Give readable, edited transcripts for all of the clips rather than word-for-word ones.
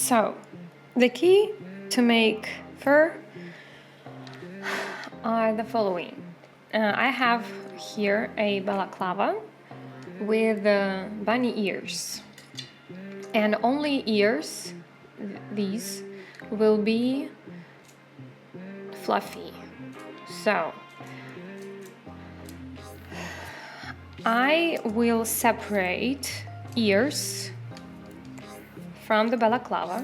So, the key to make fur are the following. I have here a balaclava with bunny ears, and only ears, these, will be fluffy. So I will separate ears from the balaclava.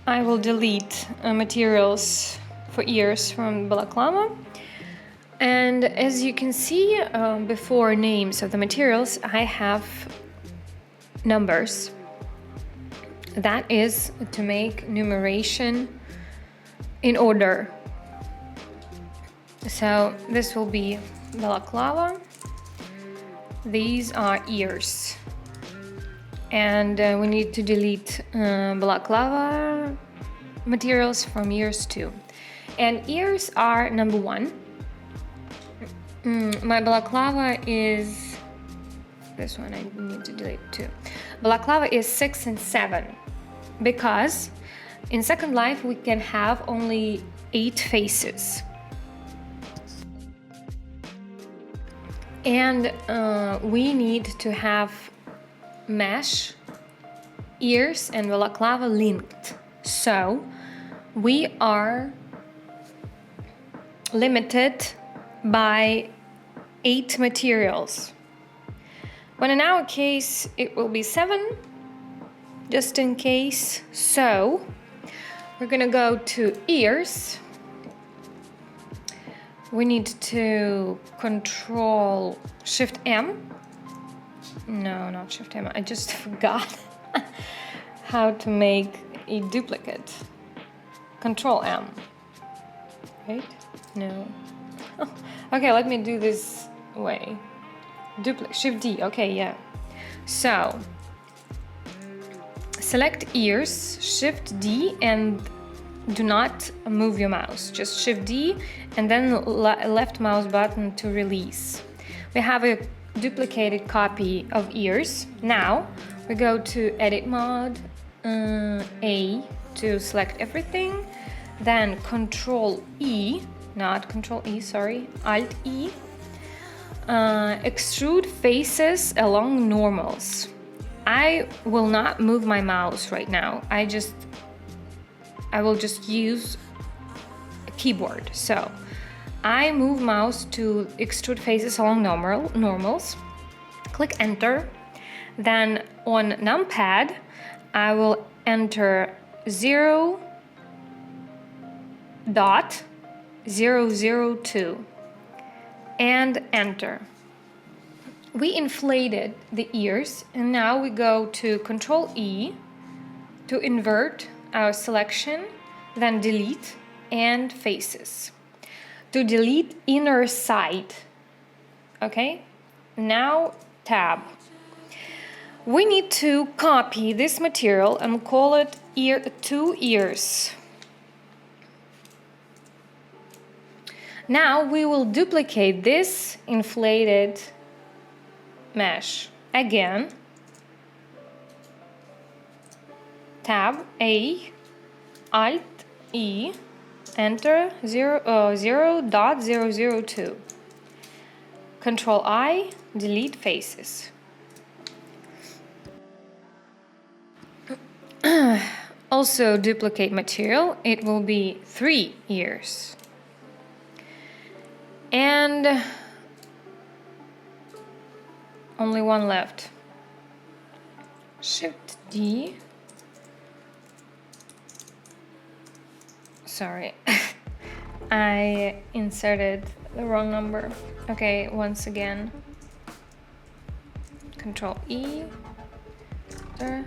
I will delete materials for ears from balaclava. And as you can see, before names of the materials, I have numbers. That is to make numeration in order. So this will be balaclava. These are ears. And we need to delete balaclava materials from ears too. And ears are number 1. My balaclava is this one. I need to delete too. Balaclava is 6 and 7 because in Second Life we can have only 8 faces. And we need to have mesh, ears and balaclava linked. So we are limited by 8 materials. But in our case it will be 7, just in case. So we're gonna go to ears. We need to Control Shift M. No, not Shift M. I just forgot how to make a duplicate. Control M. Right? No. Okay, let me do this way. Duplicate. Shift D. Okay, yeah. So select ears, Shift D, and do not move your mouse. Just Shift D and then left mouse button to release. We have a duplicated copy of ears. Now we go to Edit Mode, A to select everything, then Control E, not Control E, sorry, Alt E. Extrude faces along normals. I will not move my mouse right now. I will just use a keyboard. So I move mouse to extrude faces along normals. Click Enter. Then on numpad, I will enter 0.002 and enter. We inflated the ears, and now we go to Control E to invert our selection, then delete and faces. To delete inner side. Okay, now tab. We need to copy this material and call it 2 ears. Now we will duplicate this inflated mesh again. Tab A, Alt E, enter 0.002. Control I, delete faces. Also duplicate material, it will be 3 ears. And only one left. Shift D. Sorry, I inserted the wrong number. Okay, once again. Control E. There.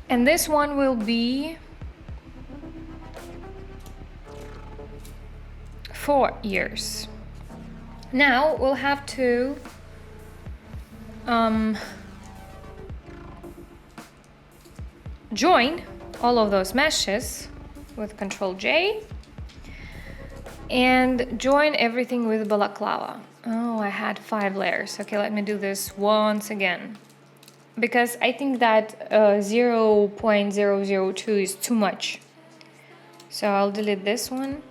And this one will be 4 ears. Now we'll have to join all of those meshes with Control J and join everything with balaclava. Oh, I had 5 layers. Okay, let me do this once again. Because I think that 0.002 is too much. So I'll delete this one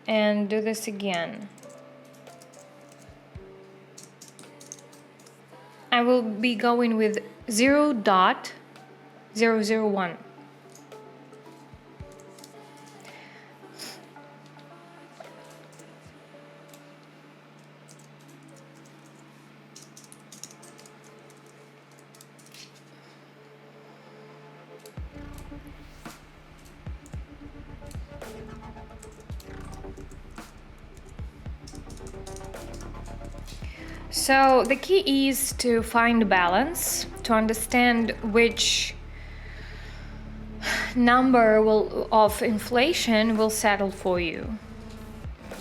and do this again. I will be going with 0.001. So the key is to find balance, to understand which number of inflation will settle for you.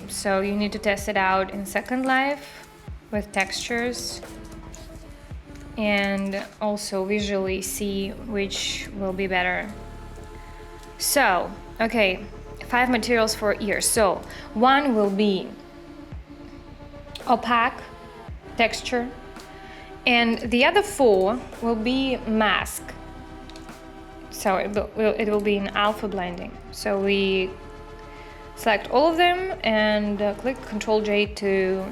So you need to test it out in Second Life with textures and also visually see which will be better. So, okay, 5 materials for ears. So one will be opaque texture, and the other 4 will be mask. So it will be in alpha blending. So we select all of them and click Ctrl J to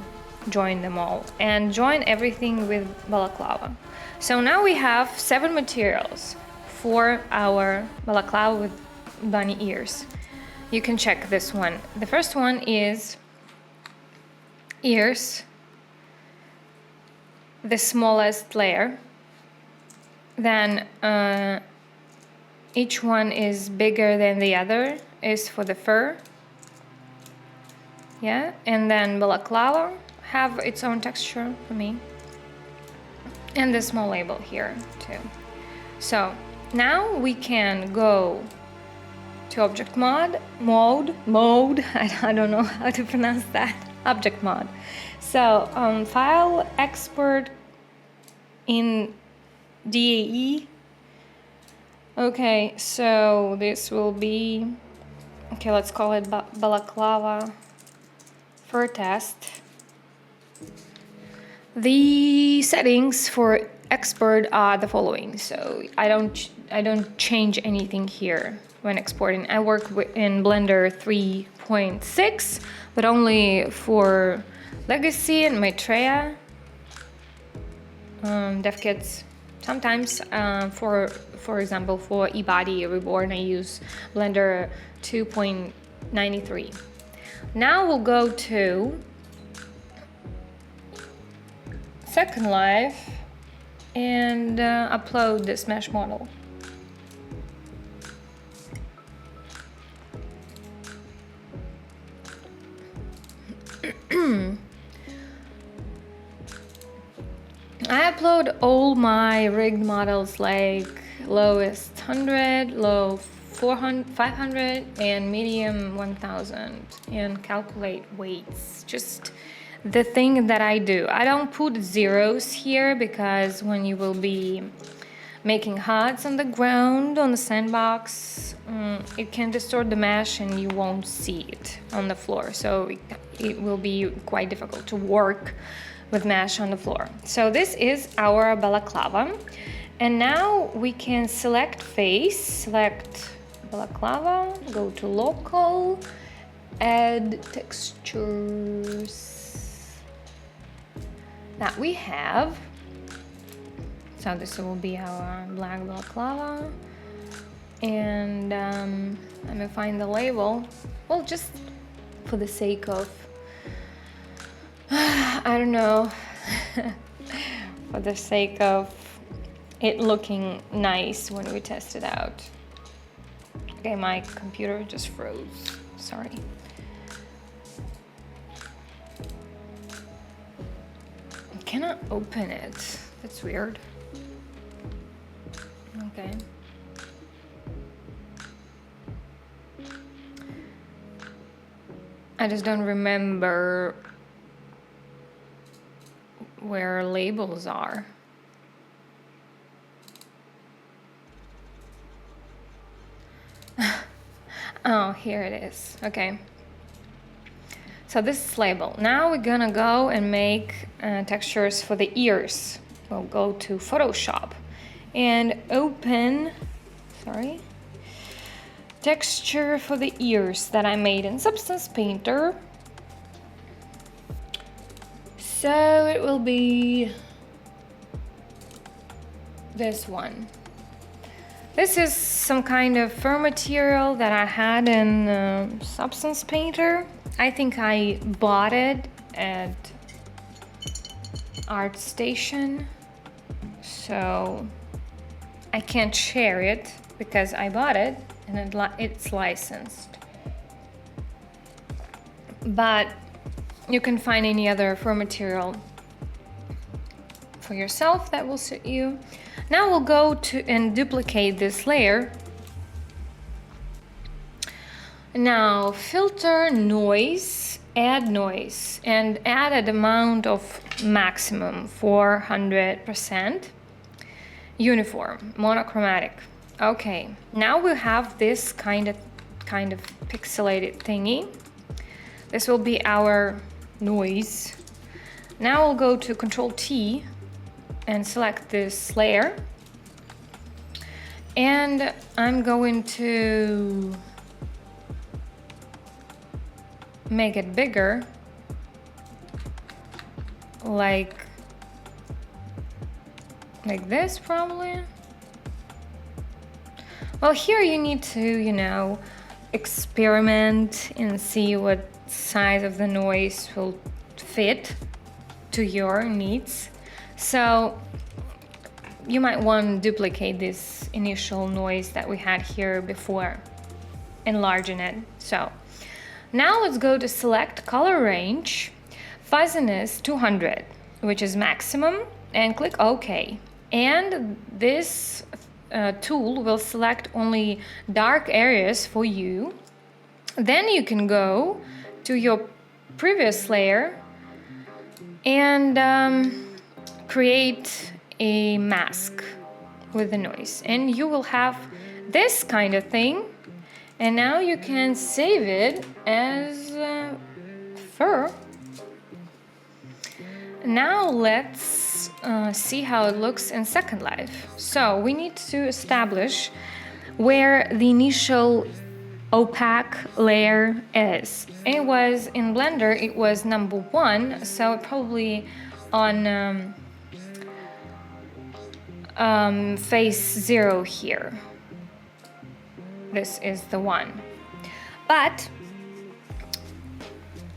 join them all and join everything with balaclava. So now we have 7 materials for our balaclava with bunny ears. You can check this one. The first one is ears, the smallest layer. Then each one is bigger than the other, is for the fur. Yeah, and then balaclava have its own texture for me. And the small label here too. So now we can go to object mode, I don't know how to pronounce that, object mode. So file, export in DAE. Okay, so this will be, okay, let's call it balaclava fur test. The settings for export are the following. So I don't change anything here when exporting. I work in Blender 3.6, but only for Legacy and Maitreya dev kits. Sometimes, for example, for eBody Reborn, I use Blender 2.93. Now we'll go to Second Life and upload this mesh model. I upload all my rigged models, like lowest 100, low 400, 500, and medium 1000, and calculate weights. Just the thing that I do. I don't put zeros here because when you will be making huts on the ground, on the sandbox, it can distort the mesh and you won't see it on the floor. So it will be quite difficult to work with mesh on the floor. So this is our balaclava. And now we can select face, select balaclava, go to local, add textures that we have. So this will be our black balaclava. And let me find the label. Well, just for the sake of, I don't know, for the sake of it looking nice when we test it out. Okay, my computer just froze, sorry. I cannot open it, that's weird. Okay. I just don't remember where labels are. Oh, here it is. Okay. So this is label. Now we're gonna go and make textures for the ears. We'll go to Photoshop and open, texture for the ears that I made in Substance Painter. So it will be this one. This is some kind of fur material that I had in Substance Painter. I think I bought it at ArtStation, so I can't share it because I bought it and it's licensed. But you can find any other fur material for yourself that will suit you. Now we'll go to and duplicate this layer. Now filter, noise, add noise, and add an amount of maximum 400%. Uniform, monochromatic. Okay, now we have this kind of pixelated thingy. This will be our noise. Now we'll go to Control T and select this layer. And I'm going to make it bigger, like this probably. Well, here you need to, experiment and see what size of the noise will fit to your needs. So you might want to duplicate this initial noise that we had here before, enlarging it. So now let's go to select color range, fuzziness 200, which is maximum, and click OK. And this tool will select only dark areas for you. Then you can go to your previous layer and create a mask with the noise, and you will have this kind of thing. And now you can save it as fur. Now let's see how it looks in Second Life. So we need to establish where the initial opaque layer is. It was in Blender, it was number 1, so probably on face 0 here. This is the one. But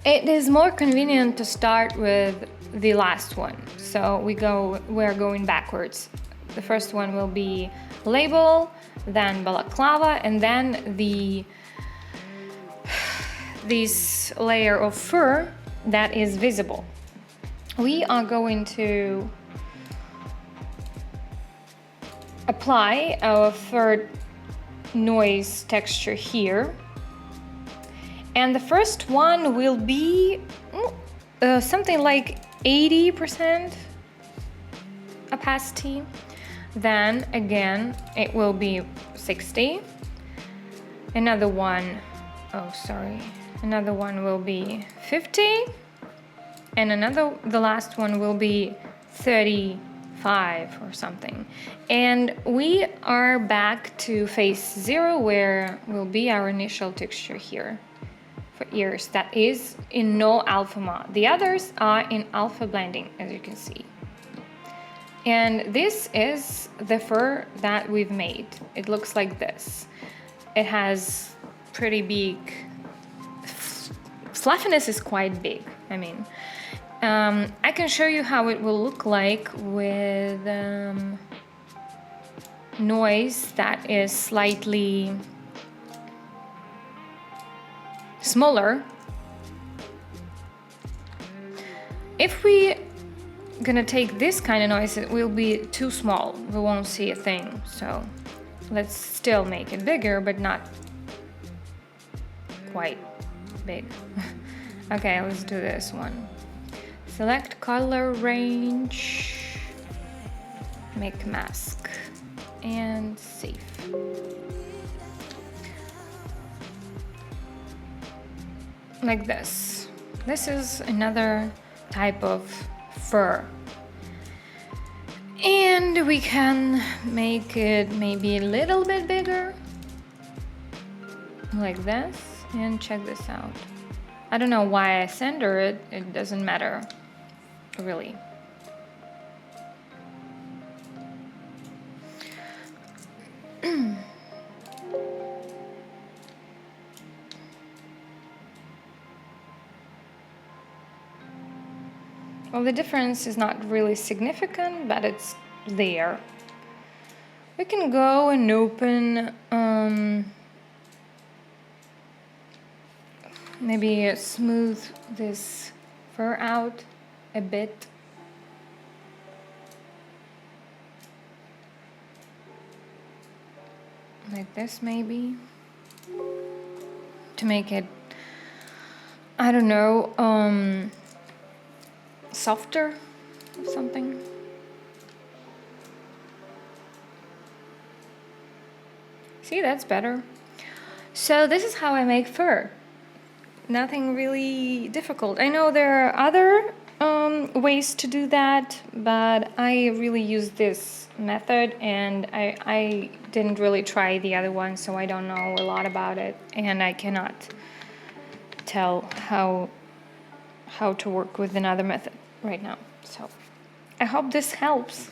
it is more convenient to start with the last one. So we're going backwards. The first one will be label, then balaclava, and then this layer of fur that is visible. We are going to apply our fur noise texture here, and the first one will be something like 80% opacity. Then again it will be 60. Another one will be 50, and the last one will be 35 or something. And we are back to face 0, where will be our initial texture here for ears. That is in no alpha mod. The others are in alpha blending, as you can see. And this is the fur that we've made. It looks like this. It has pretty big fluffiness, is quite big. I mean, I can show you how it will look like with noise that is slightly smaller. If we gonna take this kind of noise, it will be too small. We won't see a thing. So let's still make it bigger, but not quite big. Okay, let's do this one. Select color range, make mask, and save. Like this. This is another type of fur. And we can make it maybe a little bit bigger, like this, and check this out. I don't know why I center it, it doesn't matter, really. Well, the difference is not really significant, but it's there. We can go and open maybe smooth this fur out a bit. Like this maybe. To make it, I don't know, softer or something. See, that's better. So this is how I make fur. Nothing really difficult. I know there are other ways to do that, but I really use this method, and I didn't really try the other one, so I don't know a lot about it, and I cannot tell how to work with another method right now. So I hope this helps.